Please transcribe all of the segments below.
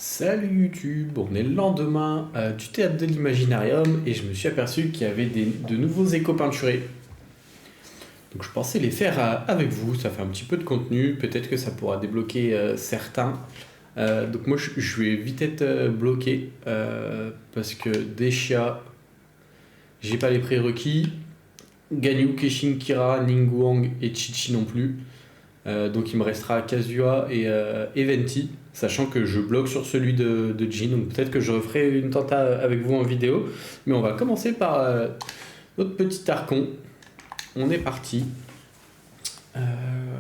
Salut YouTube, on est le lendemain du théâtre de l'Imaginarium et je me suis aperçu qu'il y avait de nouveaux échos peinturés. Donc je pensais les faire avec vous, ça fait un petit peu de contenu, peut-être que ça pourra débloquer certains. Donc moi je vais vite être bloqué parce que Deshia, j'ai pas les prérequis. Ganyu, Keshin, Kira, Ningguang et Chichi non plus. Donc il me restera Kazuya et Venti, sachant que je bloque sur celui de Jin. Donc peut-être que je referai une tenta avec vous en vidéo. Mais on va commencer par notre petit Archon. On est parti. Euh,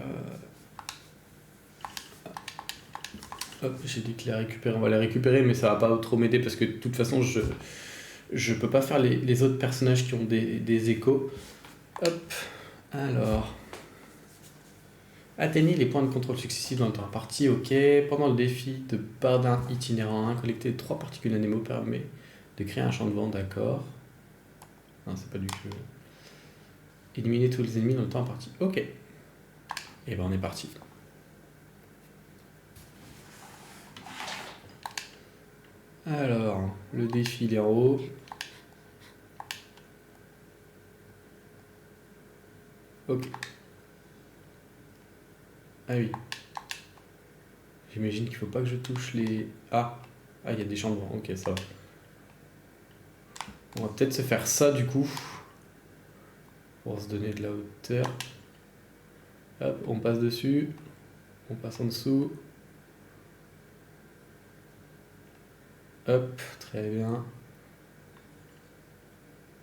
Hop, j'ai dit que les récupérer. On va les récupérer, mais ça va pas trop m'aider parce que de toute façon, je peux pas faire les autres personnages qui ont des échos. Hop, alors. Atteignez les points de contrôle successifs dans le temps imparti, ok. Pendant le défi de Bardin itinérant 1, collecter 3 particules d'animaux permet de créer un champ de vent, d'accord. Non, c'est pas du tout. Éliminer tous les ennemis dans le temps imparti, ok. Et ben on est parti. Alors, le défi, les héros. Ok. Ah oui. J'imagine qu'il faut pas que je touche les... Ah, il y a des champs de vent, ok, ça va. On va peut-être se faire ça du coup. Pour se donner de la hauteur. Hop, on passe dessus. On passe en dessous. Hop, très bien.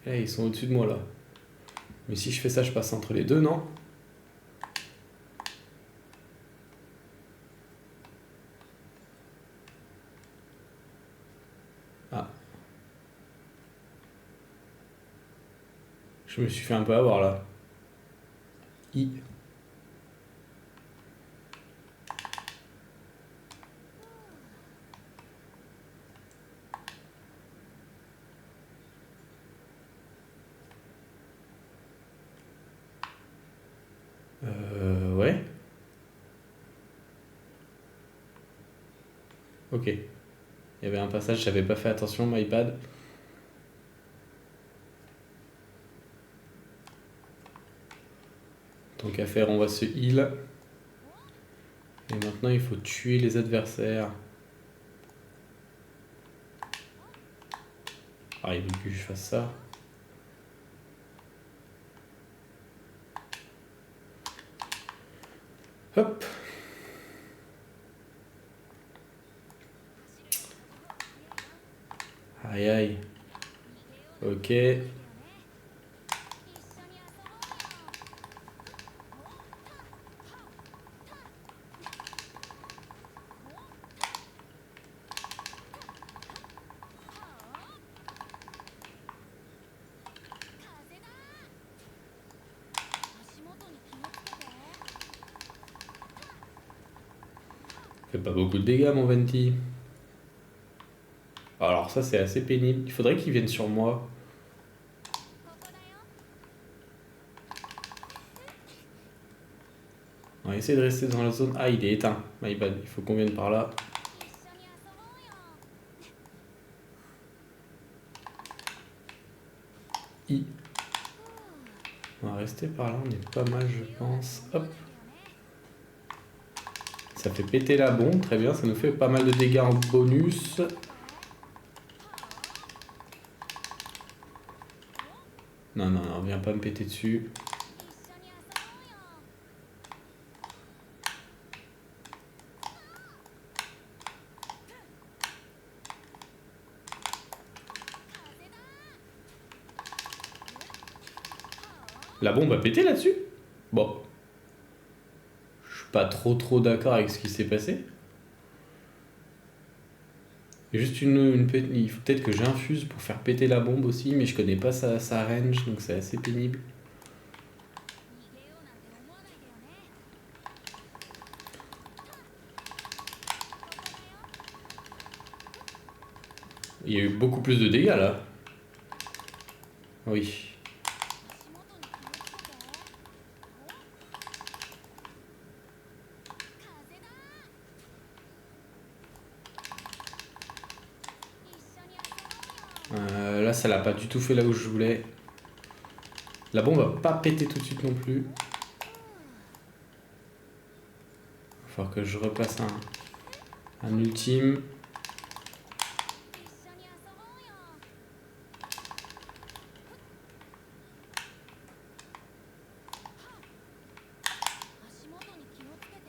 Eh, ils sont au-dessus de moi là. Mais si je fais ça, je passe entre les deux, non? Ah. Je me suis fait un peu avoir là. I. Ouais. Ok. Il y avait un passage, j'avais pas fait attention, my bad. Tant qu'à faire, on va se heal. Et maintenant, il faut tuer les adversaires. Ah, il veut plus que je fasse ça. Hop. Aïe aïe. Ok. Fait pas beaucoup de dégâts, mon Venti. Alors ça, c'est assez pénible. Il faudrait qu'il vienne sur moi. On va essayer de rester dans la zone. Ah, il est éteint. My bad. Il faut qu'on vienne par là. I. On va rester par là. On est pas mal, je pense. Hop. Ça fait péter la bombe. Très bien. Ça nous fait pas mal de dégâts en bonus. Non, non, non. Viens pas me péter dessus. La bombe a pété là-dessus? Bon. Je suis pas trop d'accord avec ce qui s'est passé. Il y a juste il faut peut-être que j'infuse pour faire péter la bombe aussi, mais je connais pas sa range, donc c'est assez pénible. Il y a eu beaucoup plus de dégâts là. Oui. là, ça l'a pas du tout fait là où je voulais. La bombe va pas péter tout de suite non plus. Il va falloir que je repasse un ultime.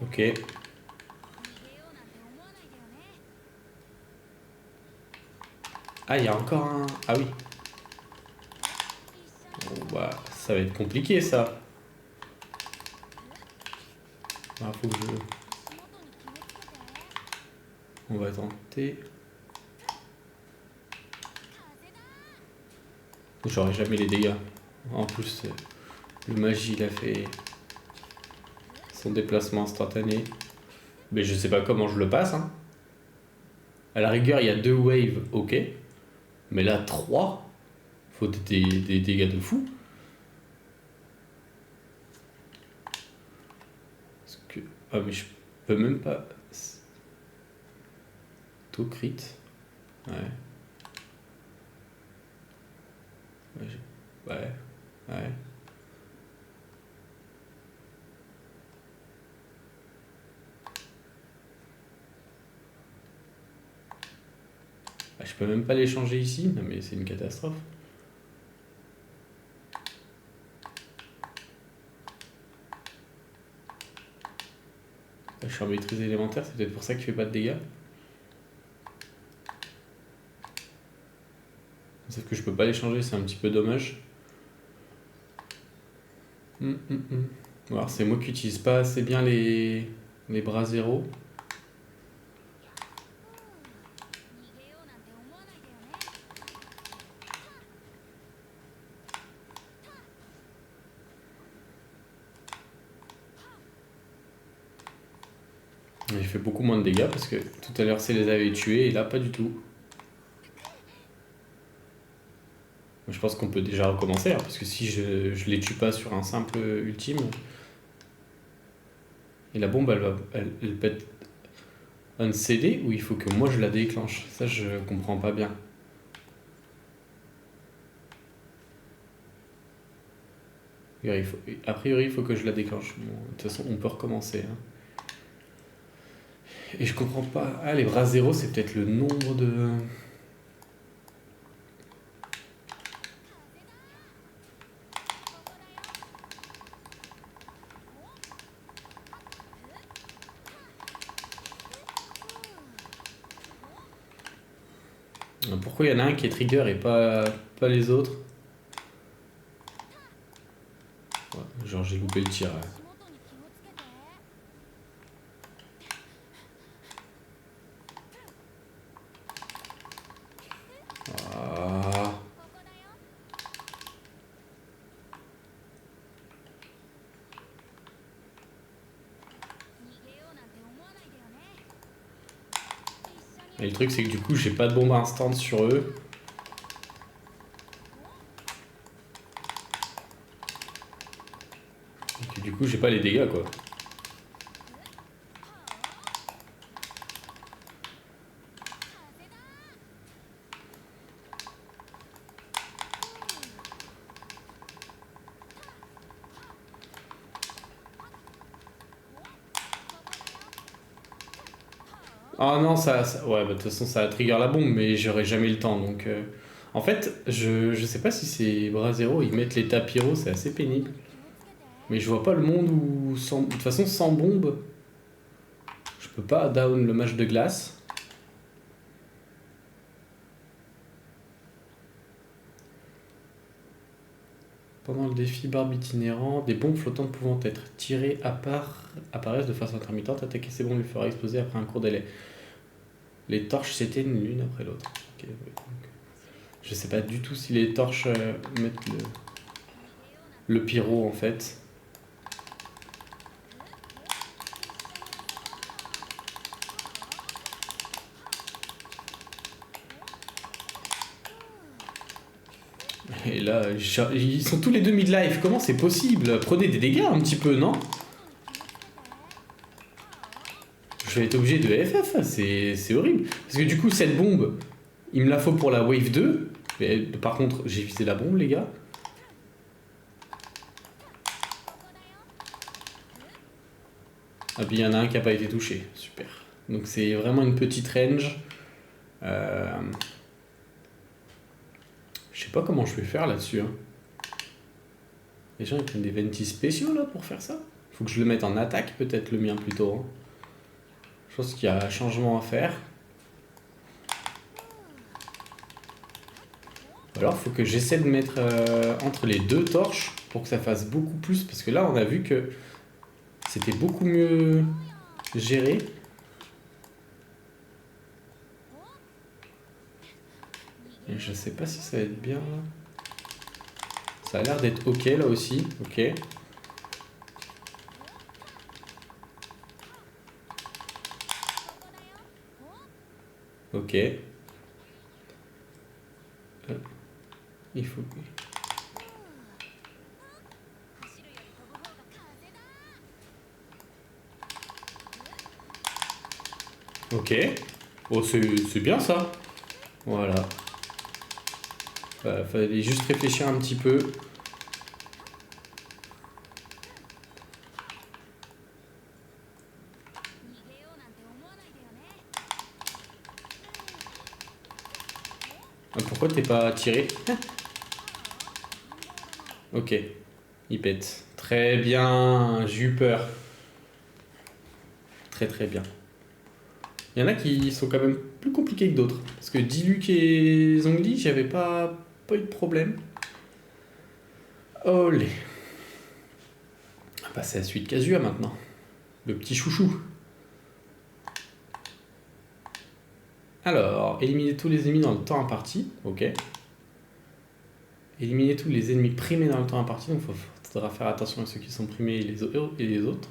Ok. Ah, il y a encore un... Ah oui. Bon, bah, ça va être compliqué, ça. Ah, faut que je... On va tenter. J'aurai jamais les dégâts. En plus, le magie, il a fait son déplacement instantané. Mais je sais pas comment je le passe. Hein. À la rigueur, il y a 2 waves, ok. Mais là, 3, faut des dégâts de fou. Parce que... Ah, mais je peux même pas... Taux crit. Ouais. Ouais. Ouais. Ah, je peux même pas les changer ici. Non, mais c'est une catastrophe. Je suis en maîtrise élémentaire, c'est peut-être pour ça qu'il fait pas de dégâts. Sauf que je peux pas les changer, c'est un petit peu dommage. Alors c'est moi qui utilise pas assez bien les bras zéro. Il fait beaucoup moins de dégâts parce que tout à l'heure c'est les avait tués et là pas du tout. Je pense qu'on peut déjà recommencer hein, parce que si je les tue pas sur un simple ultime. Et la bombe elle pète un CD ou il faut que moi je la déclenche. Ça je comprends pas bien. A priori il faut que je la déclenche. Bon, de toute façon on peut recommencer. Hein. Et je comprends pas. Ah les bras zéro c'est peut-être le nombre de... Pourquoi il y en a un qui est trigger et pas les autres? Ouais, genre j'ai loupé le tir. Ouais. Ah. Et le truc c'est que du coup j'ai pas de bombe instant sur eux. Et que, du coup j'ai pas les dégâts quoi. Ah non, ouais, bah, de toute façon, ça trigger la bombe, mais j'aurai jamais le temps. Donc, en fait, je sais pas si ces bras zéro, ils mettent les tapyros, c'est assez pénible. Mais je vois pas le monde où, de toute façon, sans bombe, je peux pas down le match de glace. Pendant le défi barbe itinérant, des bombes flottantes pouvant être tirées à part apparaissent de façon intermittente. Attaquer ces bombes lui fera exploser après un court délai. Les torches s'éteignent l'une après l'autre. Okay, ouais, je sais pas du tout si les torches mettent le pyro en fait. Et là, ils sont tous les deux mid-life. Comment c'est possible? Prenez des dégâts un petit peu, non? Je vais être obligé de FF, c'est horrible. Parce que du coup, cette bombe, il me la faut pour la wave 2. Mais, par contre, j'ai visé la bombe, les gars. Ah, puis il y en a un qui n'a pas été touché. Super. Donc c'est vraiment une petite range. Euh, Je sais pas comment je vais faire là-dessus, hein. Les gens ils prennent des ventis spéciaux là pour faire ça. Faut que je le mette en attaque, peut-être le mien plutôt, hein. Je pense qu'il y a un changement à faire. Ou alors faut que j'essaie de mettre entre les deux torches pour que ça fasse beaucoup plus. Parce que là on a vu que c'était beaucoup mieux géré. Et je sais pas si ça va être bien là. Ça a l'air d'être ok là aussi. Ok. Ok. Il faut. Ok. Oh, c'est bien ça. Voilà. Fallait juste réfléchir un petit peu. Ah, pourquoi t'es pas tiré? Ok. Il pète. Très bien. J'ai eu peur. Très très bien. Il y en a qui sont quand même plus compliqués que d'autres. Parce que Diluc et Zhongli, j'avais pas eu de problème. Olé. On va passer à la suite Kazua maintenant. Le petit chouchou. Alors, éliminer tous les ennemis dans le temps imparti. Ok. Éliminer tous les ennemis primés dans le temps imparti. Donc, il faudra faire attention à ceux qui sont primés et les autres.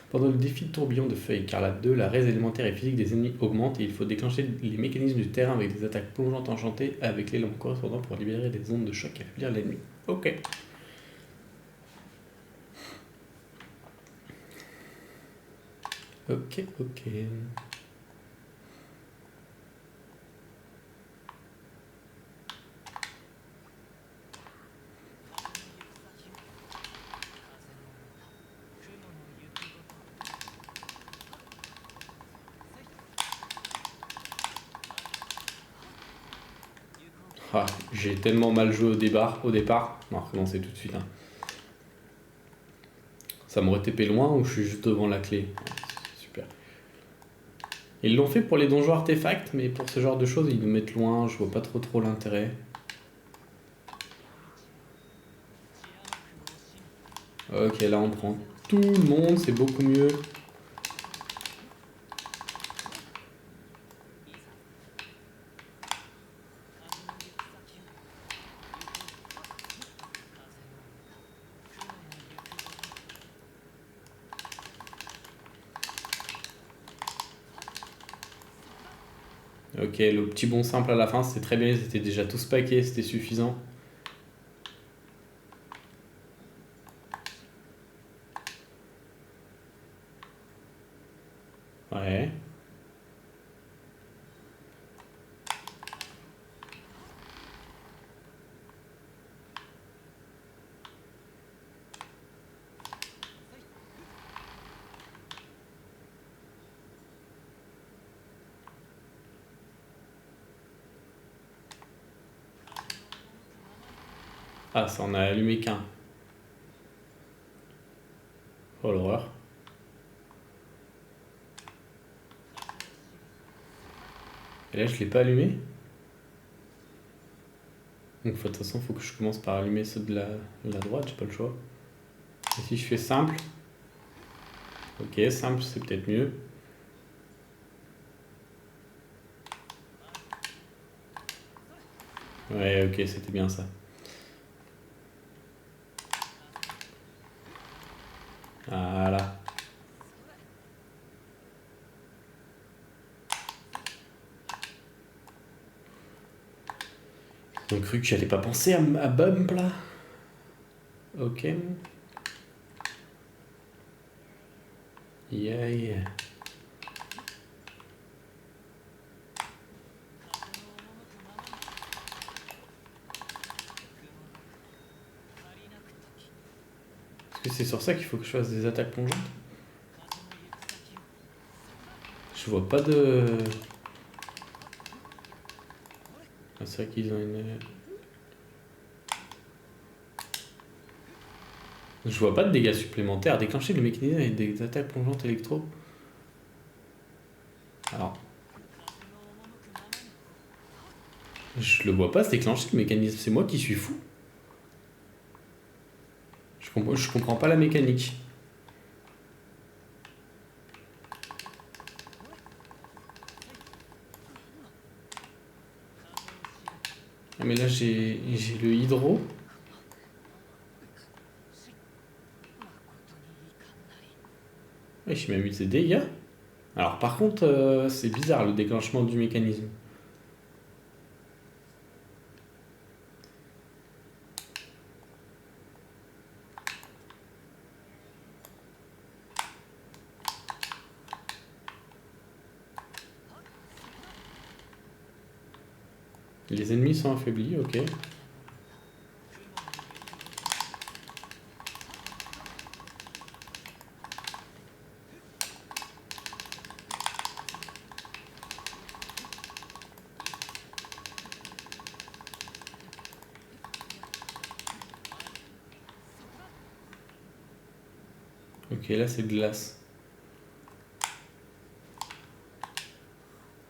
Pendant le défi de tourbillon de feuilles écarlate 2, la raise élémentaire et physique des ennemis augmente et il faut déclencher les mécanismes du terrain avec des attaques plongeantes enchantées avec l'élan correspondant pour libérer des ondes de choc et affaiblir l'ennemi. Ok. Ok, ok. Ah, j'ai tellement mal joué au départ. On va recommencer tout de suite, hein. Ça m'aurait TP loin ou je suis juste devant la clé? Super. Ils l'ont fait pour les donjons artefacts, mais pour ce genre de choses, ils nous mettent loin. Je vois pas trop l'intérêt. Ok, là on prend tout le monde, c'est beaucoup mieux. Ok, le petit bond simple à la fin, c'était très bien. Ils étaient déjà tous paquets, c'était suffisant. Ouais. Ah, ça en a allumé qu'un. Oh l'horreur. Et là, je l'ai pas allumé. Donc, de toute façon, faut que je commence par allumer ceux de la droite, j'ai pas le choix. Et si je fais simple. Ok, simple, c'est peut-être mieux. Ouais, ok, c'était bien ça. Voilà. Ils ont cru que j'allais pas penser à bump là. Ok. Yeah, yeah. que c'est sur ça qu'il faut que je fasse des attaques plongeantes? Je vois pas de... Ah, c'est vrai qu'ils ont une... Je vois pas de dégâts supplémentaires. Déclencher le mécanisme avec des attaques plongeantes électro. Alors, je le vois pas se déclencher le mécanisme. C'est moi qui suis fou. Je comprends pas la mécanique. Ah, mais là, j'ai le hydro. Ouais, j'ai même eu des dégâts. Alors, par contre, c'est bizarre le déclenchement du mécanisme. Les ennemis sont affaiblis, ok. Ok, là, c'est glace.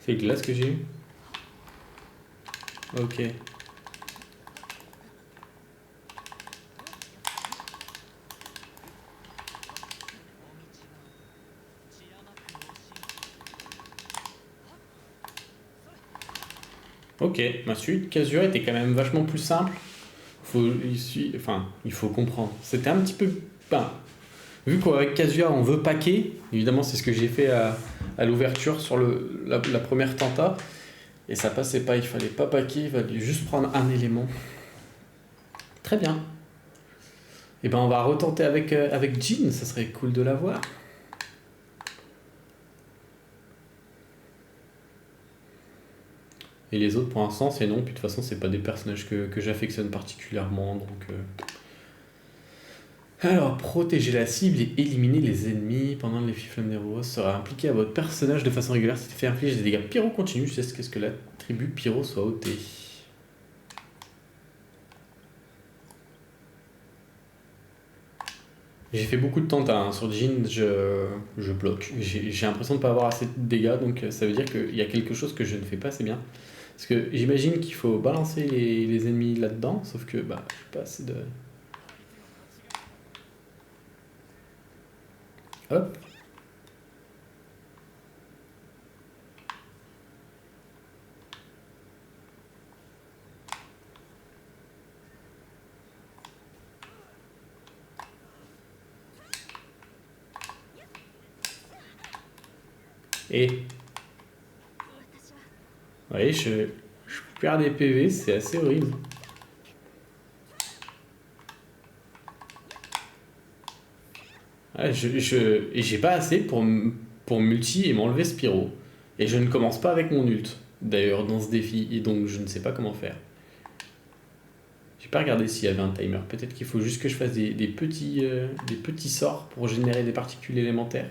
C'est glace que j'ai eu? Ok. Ok, ma suite Casua était quand même vachement plus simple. Il faut comprendre. C'était un petit peu... Ben, vu qu'avec Casua, on veut paquer, évidemment, c'est ce que j'ai fait à l'ouverture sur la première tenta, et ça passait pas, il fallait pas paquer, il fallait juste prendre un élément. Très bien. Et ben on va retenter avec Jean, ça serait cool de la voir. Et les autres, pour l'instant, c'est non, puis de toute façon, c'est pas des personnages que j'affectionne particulièrement, donc... Alors, protéger la cible et éliminer les ennemis pendant l'effet Flamme des Roses sera impliqué à votre personnage de façon régulière. Si tu fais infliger des dégâts pyro continus, jusqu'à ce que l'attribut pyro soit ôté. J'ai fait beaucoup de tenta hein. Sur Jean, je bloque. J'ai l'impression de ne pas avoir assez de dégâts, donc ça veut dire qu'il y a quelque chose que je ne fais pas assez bien. Parce que j'imagine qu'il faut balancer les ennemis là-dedans, sauf que bah, j'ai pas assez de... Hop. Et... Oui, je perds des PV, c'est assez horrible. Ouais, et j'ai pas assez pour multi et m'enlever Spyro. Et je ne commence pas avec mon ult, d'ailleurs, dans ce défi, et donc je ne sais pas comment faire. J'ai pas regardé s'il y avait un timer. Peut-être qu'il faut juste que je fasse des petits sorts pour générer des particules élémentaires.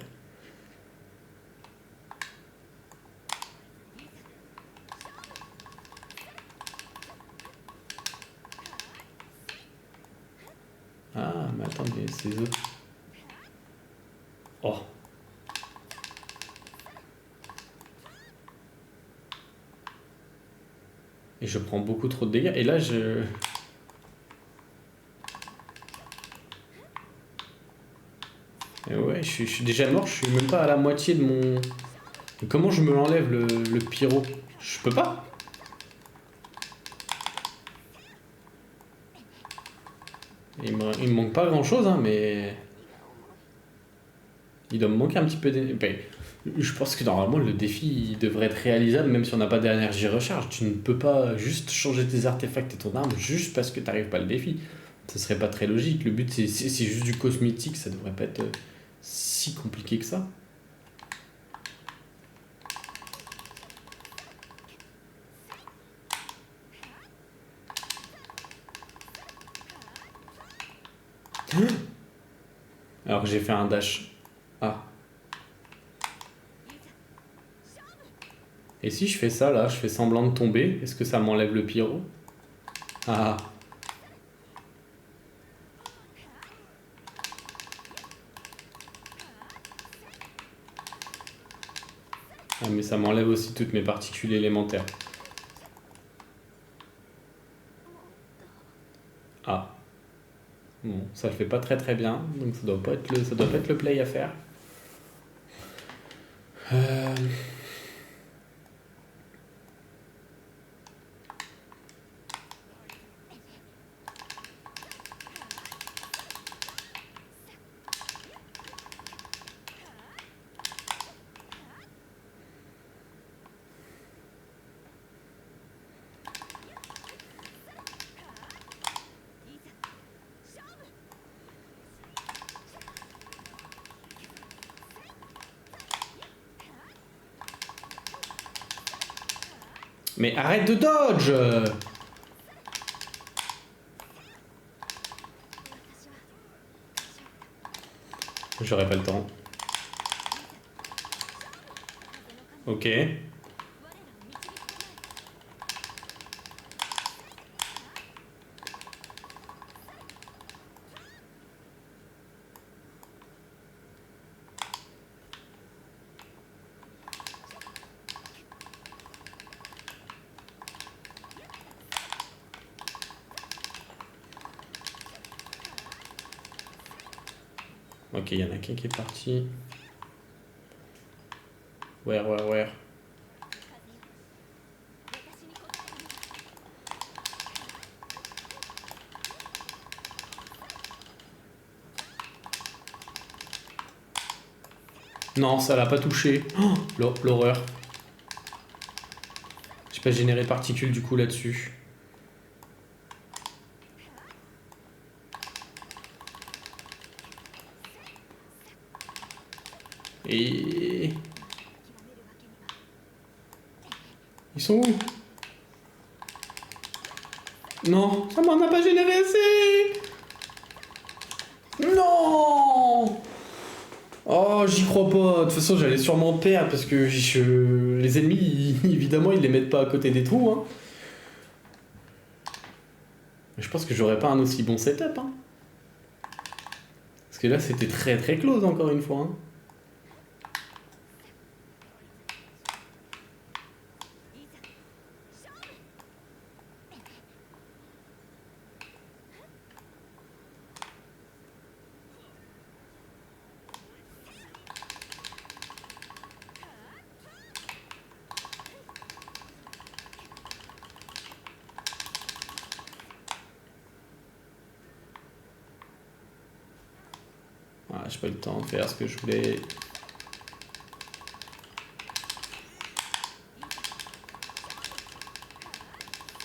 Ah, mais attendez, ces autres... Oh. Et je prends beaucoup trop de dégâts. Et là, je... Et ouais, je suis déjà mort, je suis même pas à la moitié de mon... Comment je me l'enlève, le pyro? Je peux pas. Il me manque pas grand-chose, hein, mais... Il doit me manquer un petit peu d'énergie. Ben, je pense que normalement le défi il devrait être réalisable même si on n'a pas d'énergie recharge. Tu ne peux pas juste changer tes artefacts et ton arme juste parce que tu n'arrives pas le défi. Ce serait pas très logique. Le but c'est juste du cosmétique, ça devrait pas être si compliqué que ça. Alors que j'ai fait un dash. Ah. Et si je fais ça là, je fais semblant de tomber, est-ce que ça m'enlève le pyro? Ah. Ah, mais ça m'enlève aussi toutes mes particules élémentaires. Ah. Bon, ça le fait pas très très bien, donc ça doit pas être le play à faire. Euh, Mais arrête de dodge! J'aurais pas le temps. Ok. Ok, il y en a qu'un qui est parti. Where? Non, ça l'a pas touché. Oh, l'horreur. J'ai pas généré de particules du coup là-dessus. Et... Ils sont où? Non, ça m'en a pas généré assez. Non. Oh, j'y crois pas. De toute façon, j'allais sûrement perdre parce que les ennemis, évidemment, ils les mettent pas à côté des trous. Hein. Mais je pense que j'aurais pas un aussi bon setup. Hein. Parce que là, c'était très très close encore une fois. Hein. Ah, j'ai pas eu le temps de faire ce que je voulais.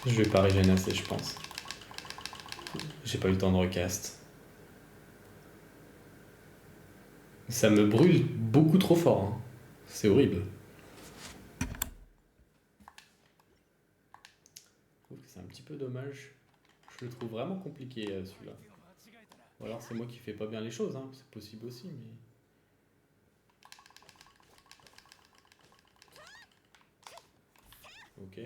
Je vais pas régénérer assez, je pense. J'ai pas eu le temps de recast. Ça me brûle beaucoup trop fort. Hein. C'est horrible. Je trouve que c'est un petit peu dommage. Je le trouve vraiment compliqué celui-là. Ou alors c'est moi qui fais pas bien les choses, hein. C'est possible aussi, mais... Ok.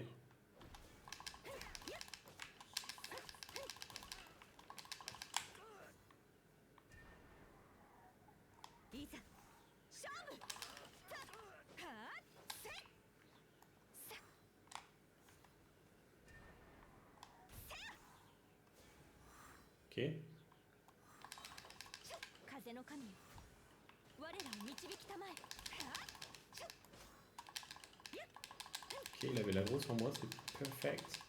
Ok. Ok, il avait la grosse sur moi, c'est perfect.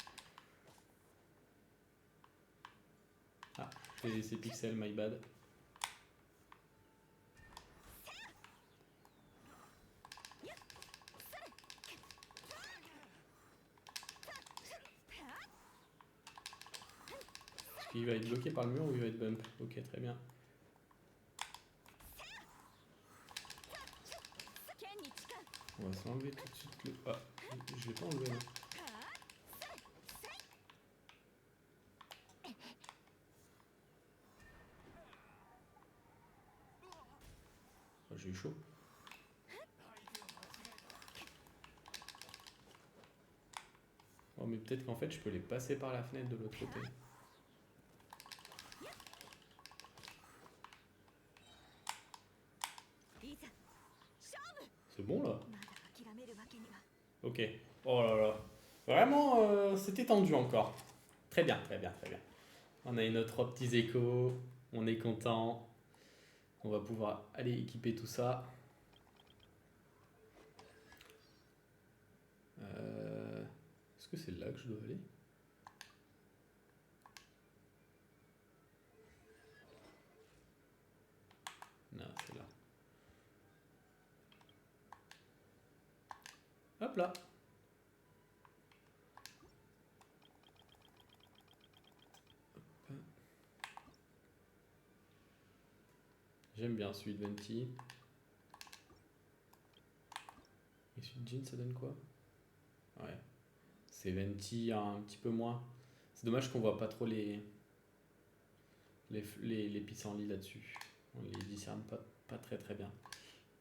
Ah, c'est pixels, my bad. Il va être bloqué par le mur ou il va être bump? Ok, très bien. On va s'enlever tout de suite le... Ah, je l'ai pas enlevé là. j'ai eu chaud. Oh, mais peut-être qu'en fait, je peux les passer par la fenêtre de l'autre côté. C'est bon, là? Ok. Oh là là. Vraiment, c'était tendu encore. Très bien, très bien, très bien. On a eu nos 3 petits échos. On est content. On va pouvoir aller équiper tout ça. Est-ce que c'est là que je dois aller? Non, c'est là. Hop là. J'aime bien celui de Venti. Et celui de Jean, ça donne quoi? Ouais. C'est Venti un petit peu moins. C'est dommage qu'on voit pas trop les pissenlits là-dessus. On les discerne pas très très bien.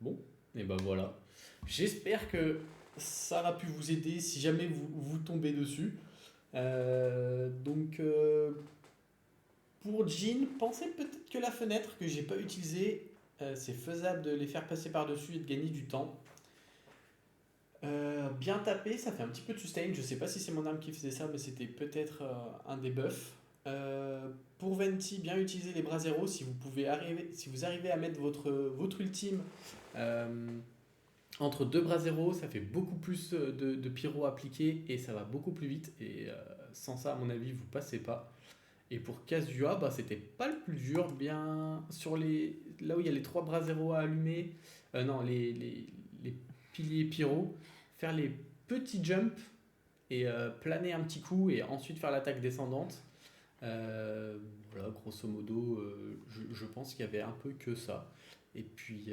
Bon, et ben voilà. J'espère que ça aura pu vous aider si jamais vous tombez dessus. Donc, pour Jean, pensez peut-être que la fenêtre que j'ai pas utilisée, c'est faisable de les faire passer par-dessus et de gagner du temps. Bien tapé, ça fait un petit peu de sustain. Je sais pas si c'est mon arme qui faisait ça, mais c'était peut-être un des buffs. Pour Venti, bien utiliser les bras zéro si si vous arrivez à mettre votre ultime entre deux bras zéro, ça fait beaucoup plus de pyro appliqué et ça va beaucoup plus vite. Et sans ça, à mon avis, vous passez pas. Et pour Kazuya, bah, c'était pas le plus dur. Bien sur là où il y a les 3 bras zéro à allumer, non, les piliers pyro, faire les petits jumps et planer un petit coup et ensuite faire l'attaque descendante. Voilà, grosso modo, je pense qu'il y avait un peu que ça. Et puis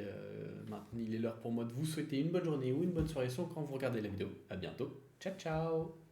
maintenant, il est l'heure pour moi de vous souhaiter une bonne journée ou une bonne soirée selon quand vous regardez la vidéo. À bientôt. Ciao, ciao!